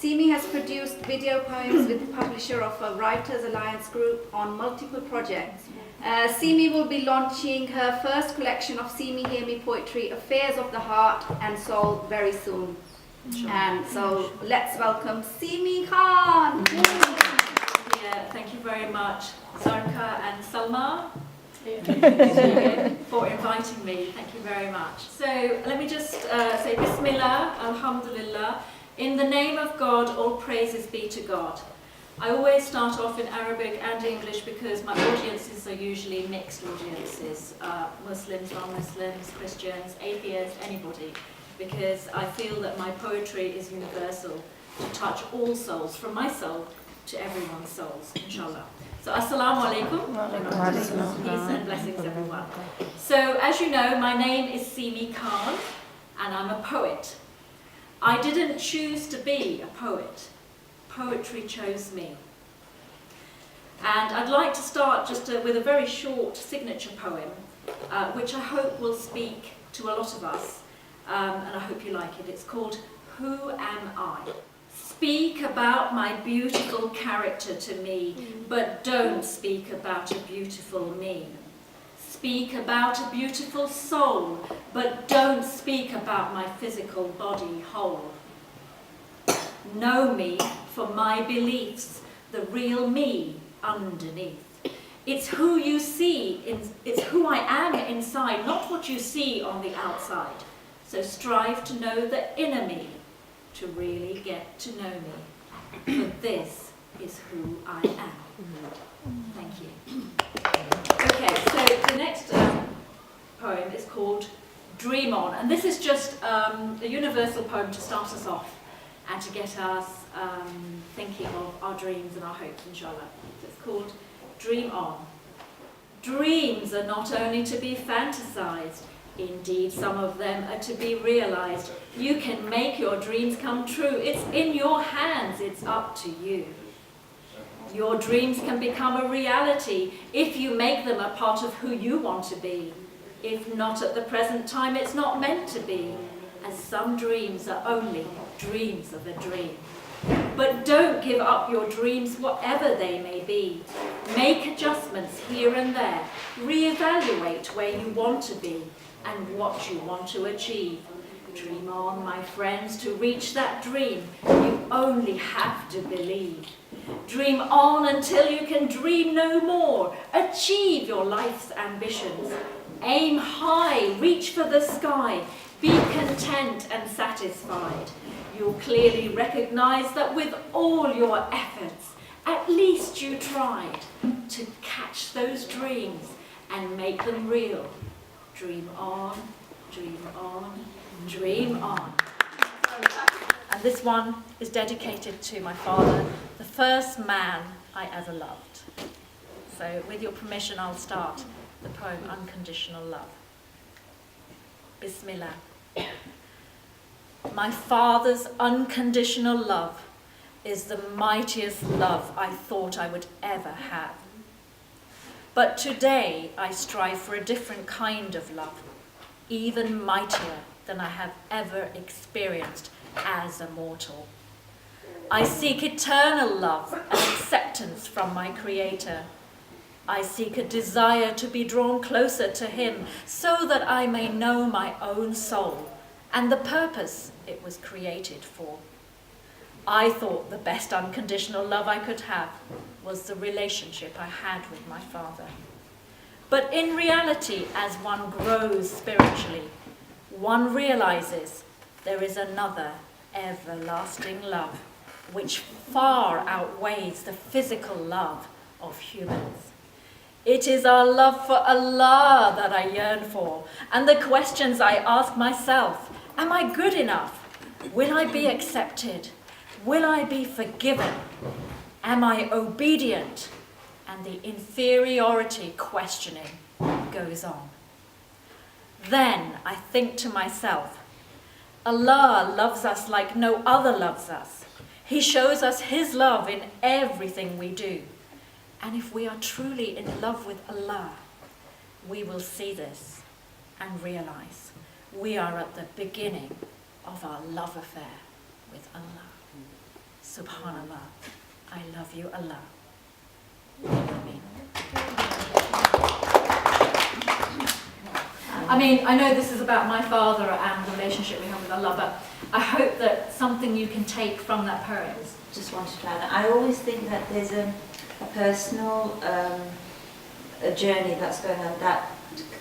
Seemee has produced video poems with the publisher of a Writers Alliance group on multiple projects. Seemee will be launching her first collection of SeemeeHearMe Poetry, Affairs of the Heart and Soul, very soon. And so let's welcome Seemee Khan. Yeah, thank you very much, Zarka and Salma, for inviting me. Thank you very much. So let me just say Bismillah, Alhamdulillah. In the name of God, all praises be to God. I always start off in Arabic and English because my audiences are usually mixed audiences, Muslims, non-Muslims, Christians, atheists, anybody, because I feel that my poetry is universal to touch all souls, from my soul to everyone's souls, inshallah. So assalamu alaikum, peace and blessings everyone. So as you know, my name is Seemee Khan and I'm a poet. I didn't choose to be a poet. Poetry chose me. And I'd like to start just with a very short signature poem, which I hope will speak to a lot of us, and I hope you like it. It's called Who Am I? Speak about my beautiful character to me, but don't speak about a beautiful me. Speak about a beautiful soul, but don't speak about my physical body whole. Know me for my beliefs, the real me underneath. It's who you see, it's who I am inside, not what you see on the outside. So strive to know the inner me, to really get to know me. For this is who I am. Thank you. Okay, so the next poem is called Dream On, and this is just a universal poem to start us off and to get us thinking of our dreams and our hopes, inshallah. So it's called Dream On. Dreams are not only to be fantasized, indeed some of them are to be realized. You can make your dreams come true. It's in your hands, it's up to you. Your dreams can become a reality if you make them a part of who you want to be. If not at the present time, it's not meant to be, as some dreams are only dreams of a dream. But don't give up your dreams, whatever they may be. Make adjustments here and there. Reevaluate where you want to be and what you want to achieve. Dream on, my friends, to reach that dream. You only have to believe. Dream on until you can dream no more. Achieve your life's ambitions. Aim high, reach for the sky. Be content and satisfied. You'll clearly recognize that with all your efforts, at least you tried to catch those dreams and make them real. Dream on, dream on, dream on. And this one is dedicated to my father, the first man I ever loved. So with your permission, I'll start the poem Unconditional Love. Bismillah. My father's unconditional love is the mightiest love I thought I would ever have. But today I strive for a different kind of love, even mightier than I have ever experienced as a mortal. I seek eternal love and acceptance from my Creator. I seek a desire to be drawn closer to Him so that I may know my own soul and the purpose it was created for. I thought the best unconditional love I could have was the relationship I had with my father. But in reality, as one grows spiritually, one realizes there is another everlasting love which far outweighs the physical love of humans. It is our love for Allah that I yearn for, and the questions I ask myself: am I good enough? Will I be accepted? Will I be forgiven? Am I obedient? And the inferiority questioning goes on. Then I think to myself, Allah loves us like no other loves us. He shows us His love in everything we do. And if we are truly in love with Allah, we will see this and realize we are at the beginning of our love affair with Allah. Subhanallah. I love you, Allah. I mean, I know this is about my father and the relationship we have with Allah, but I hope that something you can take from that poem. Just wanted to add, I always think that there's a personal a journey that's going on that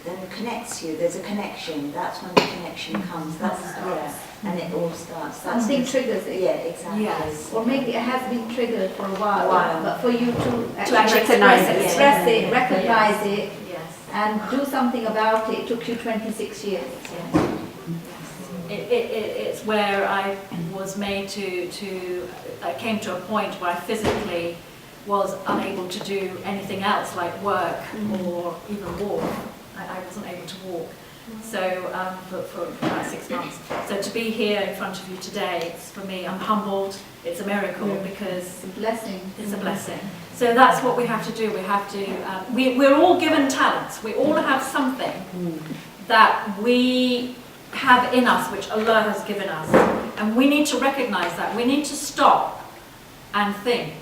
then connects you. There's a connection. That's when the connection comes. That's and it all starts. That's Something triggers it. Yeah, exactly. Yes. Or maybe it has been triggered for a while, Wow. but for you to actually express it, recognize it, Yes. and do something about it took you 26 years. It's where I was made I came to a point where I physically was unable to do anything else like work or even walk. I wasn't able to walk. So for about 6 months. So to be here in front of you today, it's, for me, I'm humbled. It's a miracle because It's a blessing. it's a blessing. So that's what we have to do. We have to. We're all given talents. We all have something that we have in us, which Allah has given us, and we need to recognize that. We need to stop and think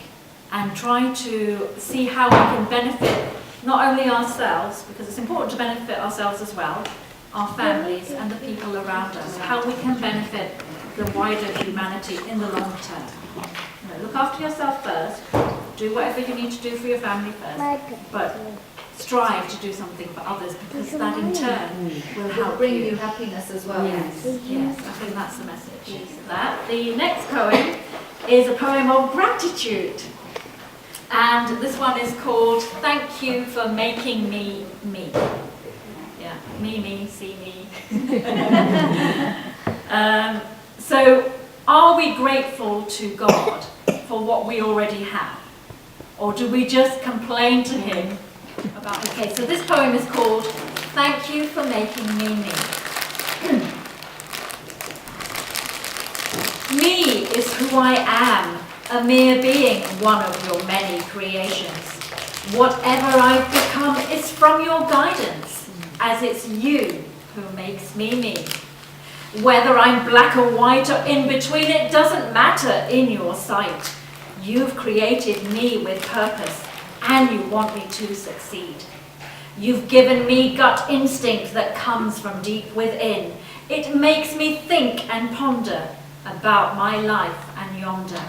and try to see how we can benefit not only ourselves, because it's important to benefit ourselves as well, our families and the people around us, how we can benefit the wider humanity in the long term. You know, look after yourself first, do whatever you need to do for your family first, but strive to do something for others, because that in turn will help Bring you happiness as well. Yes, yes, I think that's the message. The next poem is a poem of gratitude. And this one is called Thank You for Making Me Me. Yeah, me, see me. So, are we grateful to God for what we already have? Or do we just complain to Him about, okay, so this poem is called Thank You for Making Me Me. Me is who I am, a mere being, one of your many creations. Whatever I've become is from your guidance, as it's you who makes me me. Whether I'm black or white or in between, it doesn't matter in your sight. You've created me with purpose, and you want me to succeed. You've given me gut instinct that comes from deep within. It makes me think and ponder about my life and yonder.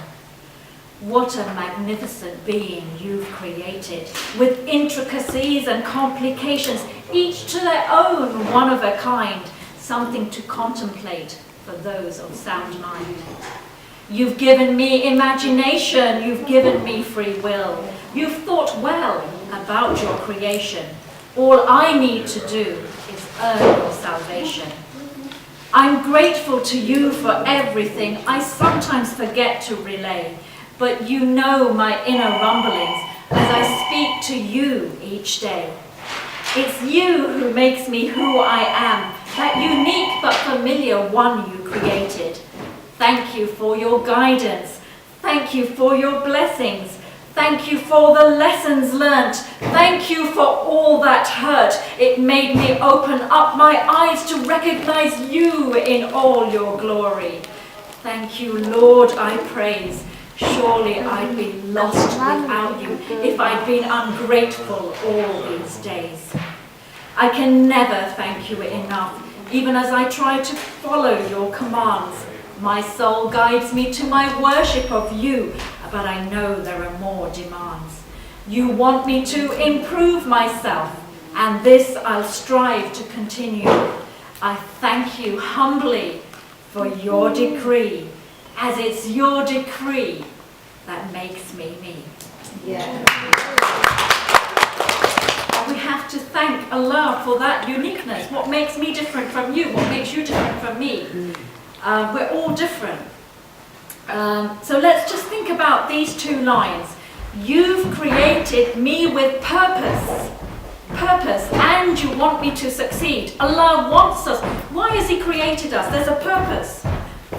What a magnificent being you've created, with intricacies and complications, each to their own, one of a kind, something to contemplate for those of sound mind. You've given me imagination, you've given me free will. You've thought well about your creation. All I need to do is earn your salvation. I'm grateful to you for everything I sometimes forget to relay, but you know my inner rumblings as I speak to you each day. It's you who makes me who I am, that unique but familiar one you created. Thank you for your guidance. Thank you for your blessings. Thank you for the lessons learnt. Thank you for all that hurt. It made me open up my eyes to recognize you in all your glory. Thank you, Lord, I praise. Surely I'd be lost without you if I'd been ungrateful all these days. I can never thank you enough, even as I try to follow your commands. My soul guides me to my worship of you, but I know there are more demands. You want me to improve myself, and this I'll strive to continue. I thank you humbly for your decree, as it's your decree that makes me me. Yeah. We have to thank Allah for that uniqueness. What makes me different from you? What makes you different from me? We're all different. So let's just think about these two lines. You've created me with purpose. Purpose, and you want me to succeed. Allah wants us. Why has He created us? There's a purpose.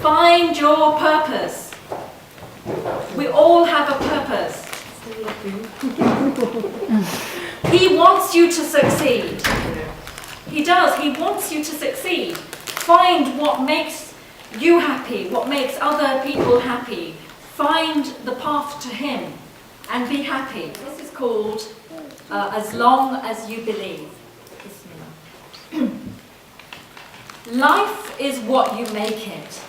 Find your purpose. We all have a purpose. He wants you to succeed. He does. He wants you to succeed. Find what makes you happy, what makes other people happy. Find the path to him and be happy. This is called As Long As You Believe. Life is what you make it,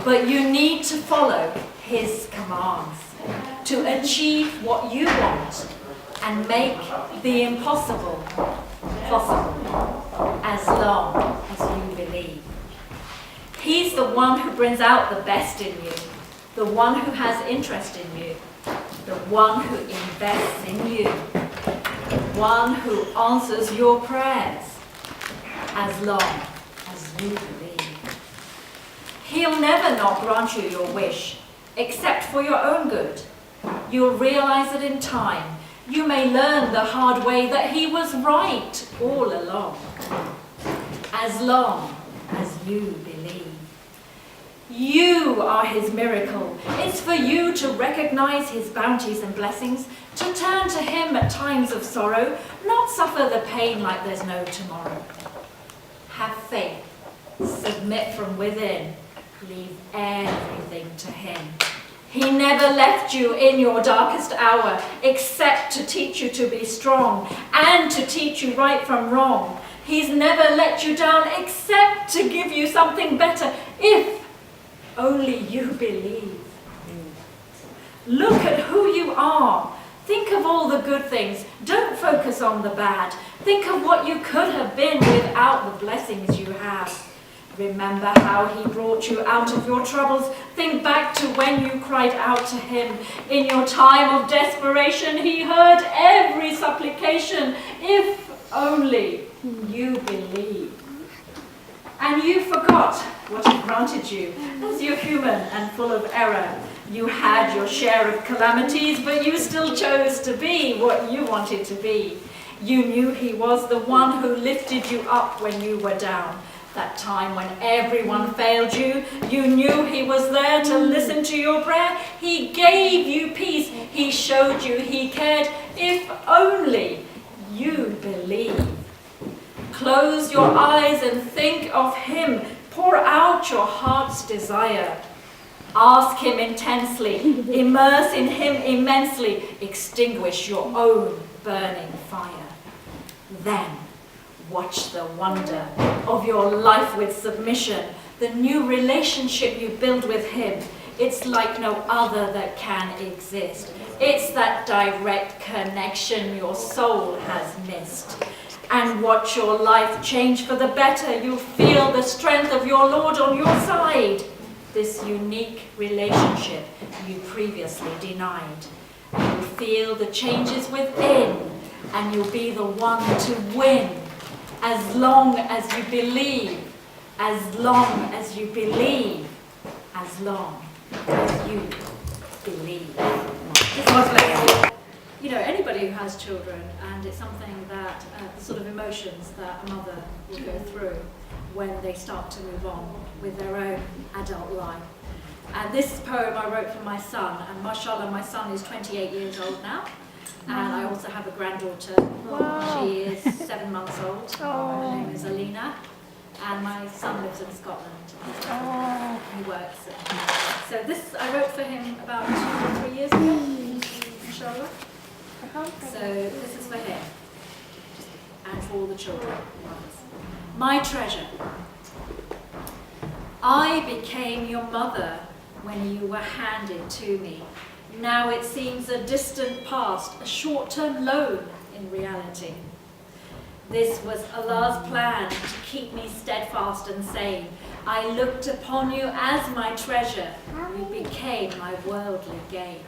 but you need to follow his commands to achieve what you want and make the impossible possible, as long as you believe. He's the one who brings out the best in you, the one who has interest in you, the one who invests in you, the one who answers your prayers, as long as you believe. He'll never not grant you your wish, except for your own good. You'll realize it in time. You may learn the hard way that he was right all along. As long as you believe. You are his miracle. It's for you to recognize his bounties and blessings, to turn to him at times of sorrow, not suffer the pain like there's no tomorrow. Have faith, submit from within, leave everything to him. He never left you in your darkest hour, except to teach you to be strong and to teach you right from wrong. He's never let you down, except to give you something better, if only you believe. Look at who you are. Think of all the good things. Don't focus on the bad. Think of what you could have been without the blessings you have. Remember how he brought you out of your troubles. Think back to when you cried out to him. In your time of desperation, he heard every supplication, if only you believe. And you forgot what he granted you, as you're human and full of error. You had your share of calamities, but you still chose to be what you wanted to be. You knew he was the one who lifted you up when you were down. That time when everyone failed you, you knew he was there to listen to your prayer. He gave you peace. He showed you he cared, if only you believe. Close your eyes and think of him. Pour out your heart's desire. Ask him intensely. Immerse in him immensely. Extinguish your own burning fire. Then watch the wonder of your life with submission, the new relationship you build with him. It's like no other that can exist. It's that direct connection your soul has missed. And watch your life change for the better. You'll feel the strength of your Lord on your side. This unique relationship you previously denied. You'll feel the changes within, and you'll be the one to win. As long as you believe, as long as you believe, as long as you believe. God bless you. You know, anybody who has children, and it's something that, the sort of emotions that a mother will go through when they start to move on with their own adult life. And this poem I wrote for my son, and mashallah, my son is 28 years old now. And I also have a granddaughter. Wow. She is 7 months old. Her name is Alina. And my son lives in Scotland. He works. So this I wrote for him about 2 or 3 years ago, inshallah. So this is for him and for all the children. My treasure. I became your mother when you were handed to me. Now it seems a distant past, a short-term loan in reality. This was Allah's plan to keep me steadfast and sane. I looked upon you as my treasure. You became my worldly gain.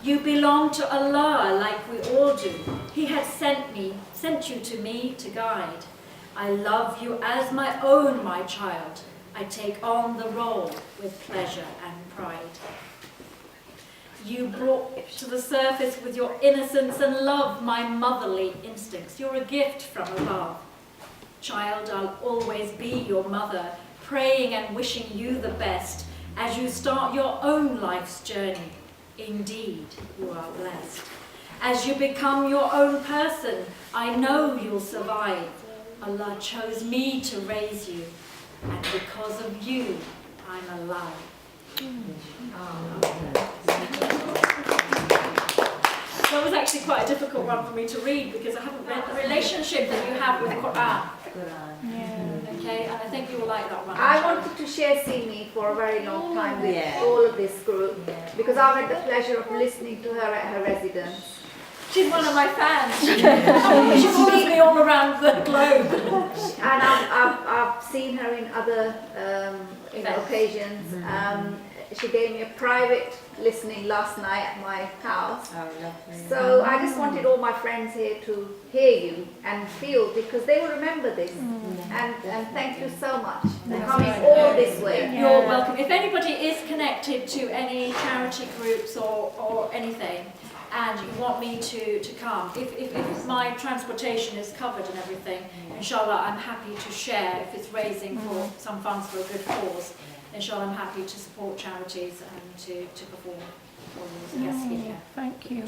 You belong to Allah like we all do. He had sent you to me to guide. I love you as my own, my child. I take on the role with pleasure and pride. You brought to the surface with your innocence and love my motherly instincts. You're a gift from above. Child, I'll always be your mother, praying and wishing you the best as you start your own life's journey. Indeed, you are blessed. As you become your own person, I know you'll survive. Allah chose me to raise you, and because of you, I'm alive. That was actually quite a difficult one for me to read because I haven't read the relationship that you have with the Quran. Okay, and I think you will like that one. I wanted to share Seemee for a very long time with all of this group because I've had the pleasure of listening to her at her residence. She's one of my fans. She follows me all around the globe. And I've seen her in other occasions. She gave me a private listening last night at my house. Oh, lovely. So I just wanted all my friends here to hear you and feel, because they will remember this. And thank you so much for coming all this way. You're welcome. If anybody is connected to any charity groups or anything, and you want me to come, if my transportation is covered and everything, inshallah, I'm happy to share if it's raising for some funds for a good cause. Inshallah, I'm happy to support charities and to perform for you as a guest speaker. Thank you.